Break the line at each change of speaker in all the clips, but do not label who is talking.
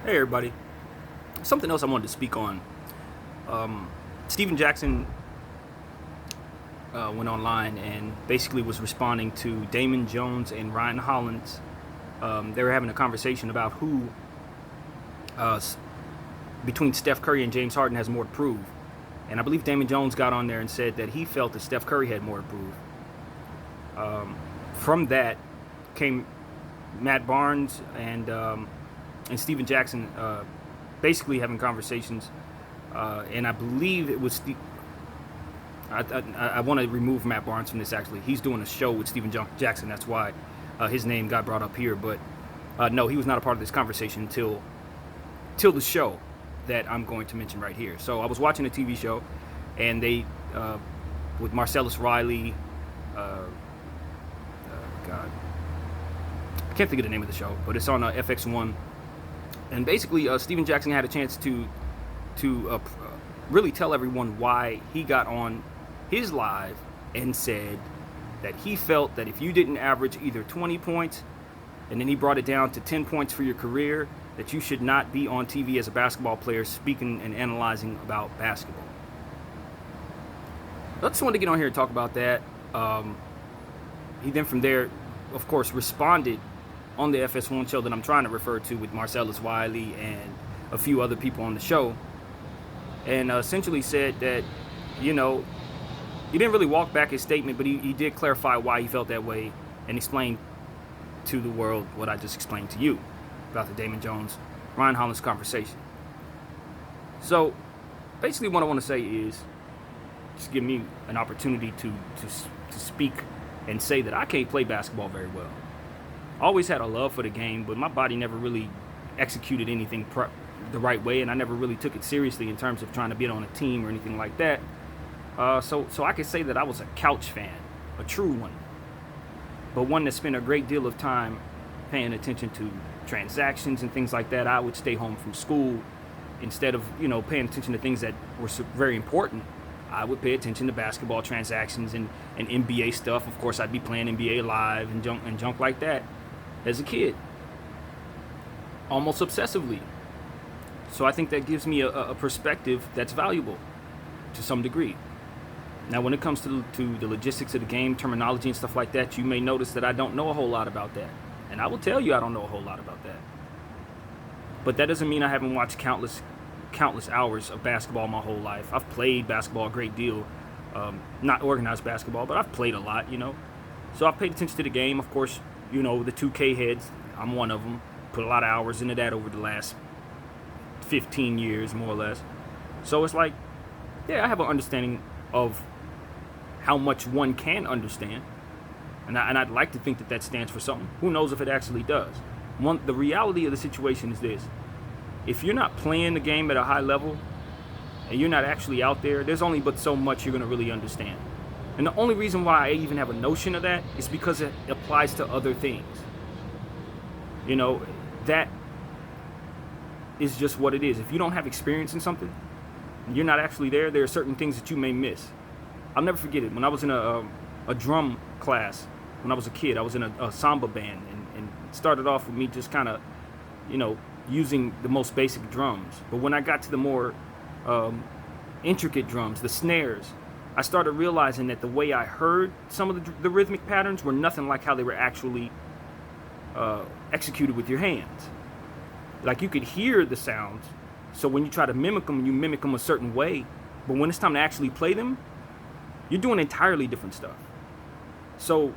Hey everybody. Something else I wanted to speak on. Steven Jackson went online and basically was responding to Damon Jones and Ryan Hollins. They were having a conversation about who, uh, between Steph Curry and James Harden, has more to prove. And I believe Damon Jones got on there and said that he felt that Steph Curry had more to prove. From that came Matt Barnes and Steven Jackson basically having conversations, and I believe it was I want to remove Matt Barnes from this. Actually, he's doing a show with Steven Jackson. That's why his name got brought up here. But no, he was not a part of this conversation until the show that I'm going to mention right here. So I was watching a TV show, and they with Marcellus Riley. God, I can't think of the name of the show, but it's on FX1. And basically, Steven Jackson had a chance to really tell everyone why he got on his live and said that he felt that if you didn't average either 20 points, and then he brought it down to 10 points for your career, that you should not be on TV as a basketball player speaking and analyzing about basketball. I just wanted to get on here and talk about that. He then from there, of course, responded on the FS1 show that I'm trying to refer to with Marcellus Wiley and a few other people on the show, and essentially said that, he didn't really walk back his statement, but he did clarify why he felt that way and explain to the world what I just explained to you about the Damon Jones, Ryan Hollins conversation. So basically what I want to say is just give me an opportunity to speak and say that I can't play basketball very well. Always had a love for the game, but my body never really executed anything the right way, and I never really took it seriously in terms of trying to be on a team or anything like that. So I could say that I was a couch fan, a true one, but one that spent a great deal of time paying attention to transactions and things like that. I would stay home from school instead of paying attention to things that were very important. I would pay attention to basketball transactions and NBA stuff. Of course, I'd be playing NBA Live and junk like that as a kid, almost obsessively. So I think that gives me a perspective that's valuable to some degree. Now, when it comes to the logistics of the game, terminology and stuff like that, you may notice that I don't know a whole lot about that. And I will tell you I don't know a whole lot about that. But that doesn't mean I haven't watched countless hours of basketball my whole life. I've played basketball a great deal. Not organized basketball, but I've played a lot, So I've paid attention to the game. Of course, the 2K heads, I'm one of them. Put a lot of hours into that over the last 15 years, more or less. So it's like, yeah, I have an understanding of how much one can understand. And I'd like to think that stands for something. Who knows if it actually does? The reality of the situation is this. If you're not playing the game at a high level and you're not actually out there, there's only but so much you're going to really understand. And the only reason why I even have a notion of that is because it applies to other things. That is just what it is. If you don't have experience in something, you're not actually there, there are certain things that you may miss. I'll never forget it. When I was in a drum class, when I was a kid, I was in a samba band, and it started off with me just kind of, using the most basic drums. But when I got to the more intricate drums, the snares, I started realizing that the way I heard some of the rhythmic patterns were nothing like how they were actually executed with your hands. Like, you could hear the sounds, so when you try to mimic them, you mimic them a certain way, but when it's time to actually play them, you're doing entirely different stuff. So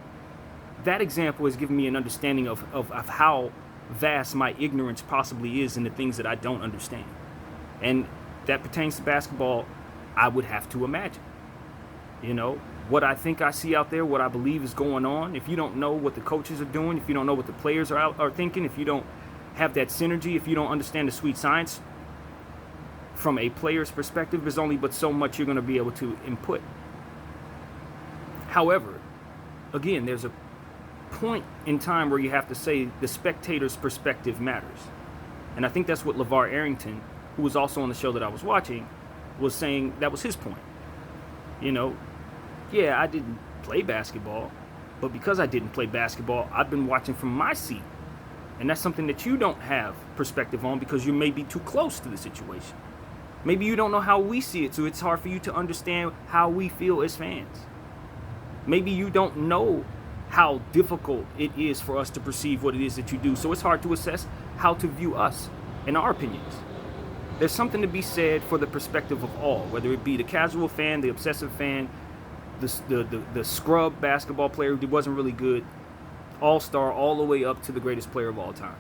that example has given me an understanding of how vast my ignorance possibly is in the things that I don't understand. And that pertains to basketball, I would have to imagine. What I think I see out there, what I believe is going on. If you don't know what the coaches are doing, if you don't know what the players are thinking, if you don't have that synergy, if you don't understand the sweet science from a player's perspective, there's only but so much you're going to be able to input. However, again, there's a point in time where you have to say the spectator's perspective matters. And I think that's what LeVar Arrington, who was also on the show that I was watching, was saying. That was his point. Yeah, I didn't play basketball, but because I didn't play basketball, I've been watching from my seat And that's something that you don't have perspective on because you may be too close to the situation. Maybe you don't know how we see it, so it's hard for you to understand how we feel as fans. Maybe you don't know how difficult it is for us to perceive what it is that you do, so it's hard to assess how to view us and our opinions. There's something to be said for the perspective of all, whether it be the casual fan, the obsessive fan, the scrub basketball player who wasn't really good, all-star, all the way up to the greatest player of all time.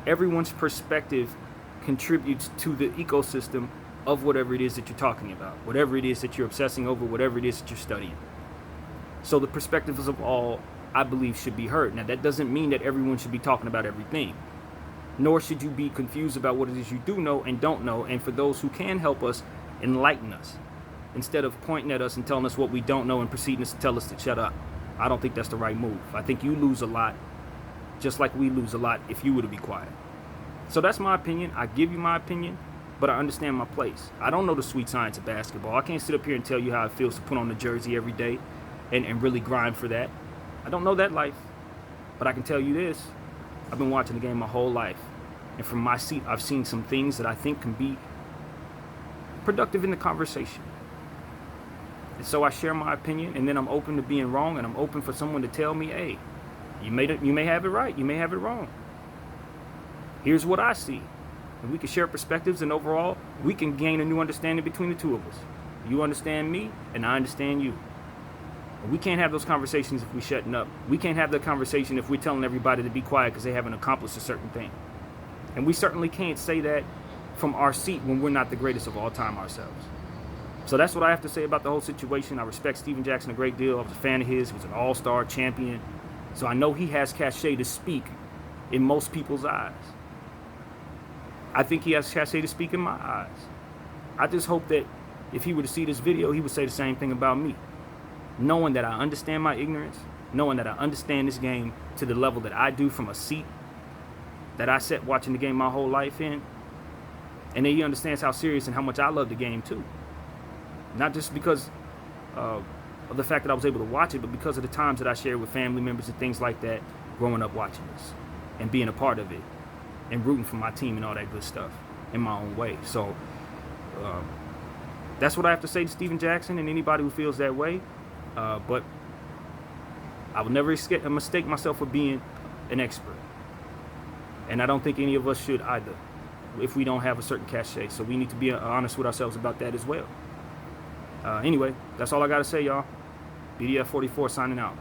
Everyone's perspective contributes to the ecosystem of whatever it is that you're talking about, whatever it is that you're obsessing over, whatever it is that you're studying. So the perspectives of all, I believe, should be heard. Now, that doesn't mean that everyone should be talking about everything, nor should you be confused about what it is you do know and don't know, and for those who can help us, enlighten us, instead of pointing at us and telling us what we don't know and proceeding to tell us to shut up. I don't think that's the right move. I think you lose a lot, just like we lose a lot if you were to be quiet. So that's my opinion. I give you my opinion, but I understand my place. I don't know the sweet science of basketball. I can't sit up here and tell you how it feels to put on the jersey every day and really grind for that. I don't know that life, but I can tell you this. I've been watching the game my whole life, and from my seat, I've seen some things that I think can be productive in the conversation. And so I share my opinion, and then I'm open to being wrong, and I'm open for someone to tell me, hey, you may have it right, you may have it wrong. Here's what I see. And we can share perspectives, and overall, we can gain a new understanding between the two of us. You understand me, and I understand you. And we can't have those conversations if we're shutting up. We can't have the conversation if we're telling everybody to be quiet because they haven't accomplished a certain thing. And we certainly can't say that from our seat when we're not the greatest of all time ourselves. So that's what I have to say about the whole situation. I respect Stephen Jackson a great deal. I was a fan of his. He was an all-star champion. So I know he has cachet to speak in most people's eyes. I think he has cachet to speak in my eyes. I just hope that if he were to see this video, he would say the same thing about me. Knowing that I understand my ignorance, knowing that I understand this game to the level that I do from a seat that I sat watching the game my whole life in, and then he understands how serious and how much I love the game too. Not just because of the fact that I was able to watch it, but because of the times that I shared with family members and things like that growing up watching this and being a part of it and rooting for my team and all that good stuff in my own way. So that's what I have to say to Stephen Jackson and anybody who feels that way. But I will never mistake myself for being an expert. And I don't think any of us should either if we don't have a certain cachet. So we need to be honest with ourselves about that as well. Anyway, that's all I got to say, y'all. BDF 44 signing out.